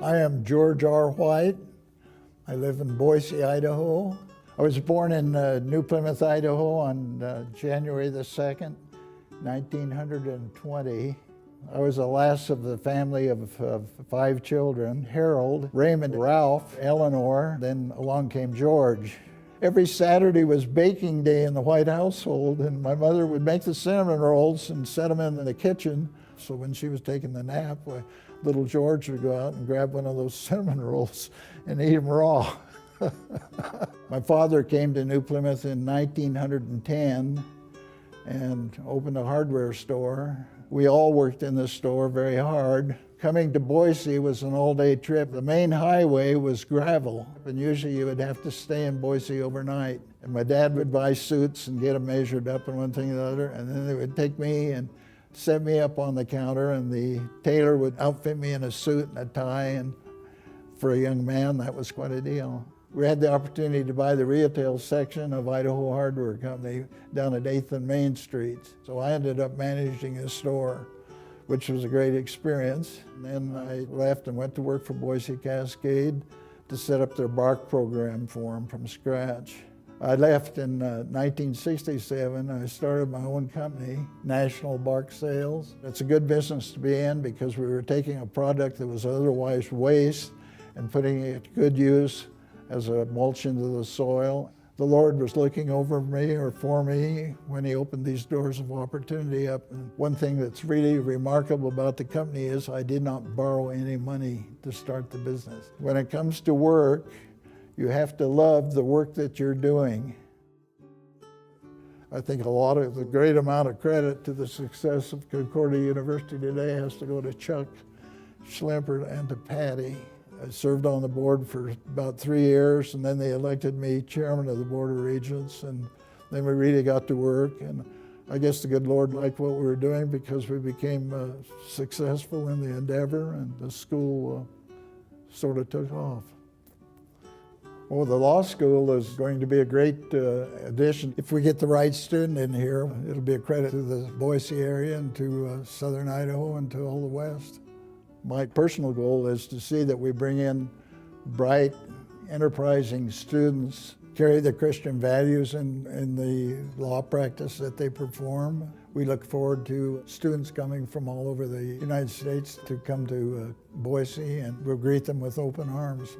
I am George R. White. I live in Boise, Idaho. I was born in New Plymouth, Idaho on January the 2nd, 1920. I was the last of the family of 5 children: Harold, Raymond, Ralph, Eleanor, then along came George. Every Saturday was baking day in the White household, and my mother would make the cinnamon rolls and set them in the kitchen. So when she was taking the nap, little George would go out and grab one of those cinnamon rolls and eat them raw. My father came to New Plymouth in 1910 and opened a hardware store. We all worked in the store very hard. Coming to Boise was an all-day trip. The main highway was gravel, and usually you would have to stay in Boise overnight. And my dad would buy suits and get them measured up and one thing and the other, and then they would take me and set me up on the counter, and the tailor would outfit me in a suit and a tie, and for a young man, that was quite a deal. We had the opportunity to buy the retail section of Idaho Hardware Company down at 8th and Main Streets. So I ended up managing a store, which was a great experience. And then I left and went to work for Boise Cascade to set up their bark program for them from scratch. I left in 1967. I started my own company, National Bark Sales. It's a good business to be in because we were taking a product that was otherwise waste and putting it to good use as a mulch into the soil. The Lord was looking over me or for me when He opened these doors of opportunity up. And one thing that's really remarkable about the company is I did not borrow any money to start the business. When it comes to work, you have to love the work that you're doing. I think the great amount of credit to the success of Concordia University today has to go to Chuck Schlimper and to Patty. I served on the board for about 3 years, and then they elected me chairman of the Board of Regents, and then we really got to work. And I guess the good Lord liked what we were doing because we became successful in the endeavor, and the school sort of took off. Well, the law school is going to be a great addition. If we get the right student in here, it'll be a credit to the Boise area and to southern Idaho and to all the West. My personal goal is to see that we bring in bright, enterprising students, carry the Christian values in the law practice that they perform. We look forward to students coming from all over the United States to come to Boise, and we'll greet them with open arms.